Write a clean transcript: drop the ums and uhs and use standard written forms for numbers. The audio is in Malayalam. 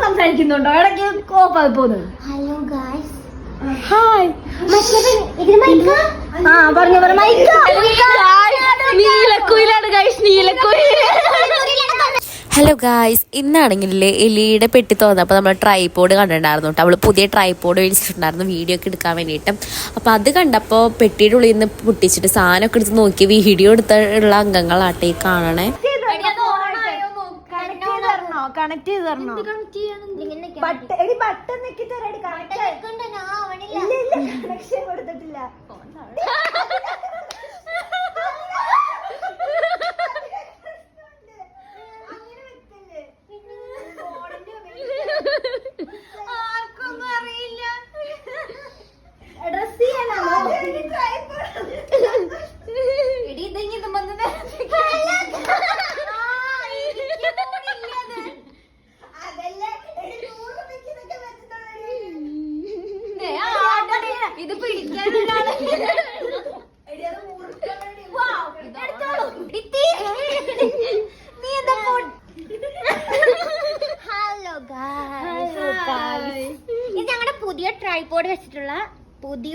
സംസാരിക്കുന്നുണ്ടോ ഇടയ്ക്ക് ഓഫായി പോകുന്നത്? Hello guys. ഹായ്. നീലക്കുയിലാണ് ഗൈസ്, നീലക്കുയിൽ. ഹലോ ഗായ്സ്, ഇന്നാണെങ്കിൽ എലിയുടെ പെട്ടി തുറന്നപ്പോൾ നമ്മൾ ട്രൈപോഡ് കണ്ടിട്ടുണ്ടായിരുന്നു കേട്ടോ. അവൾ പുതിയ ട്രൈപോഡ് മേടിച്ചിട്ടുണ്ടായിരുന്നു വീഡിയോ ഒക്കെ എടുക്കാൻ വേണ്ടിയിട്ട്. അപ്പോൾ അത് കണ്ടപ്പോൾ പെട്ടിയുടെ ഉള്ളിൽ നിന്ന് പൊട്ടിച്ചിട്ട് സാധനമൊക്കെ എടുത്ത് നോക്കി വീഡിയോ എടുത്തുള്ള അംഗങ്ങളാട്ടെ ഈ കാണണേ. കണക്ട് ചെയ്ത് തരണോ? ബട്ടൺ നെക്കി തരാടി. കണക്ഷൻ കൊടുത്തിട്ടില്ല. ആർക്കൊന്നും അറിയില്ല. ഡ്രസ് ചെയ്യാനോ? ഇത് പിടിക്കാനാണ്. ഹലോ ഗായ്സ്, ഇത് ഞങ്ങളുടെ പുതിയ ട്രൈപോഡ് വെച്ചിട്ടുള്ള പുതിയ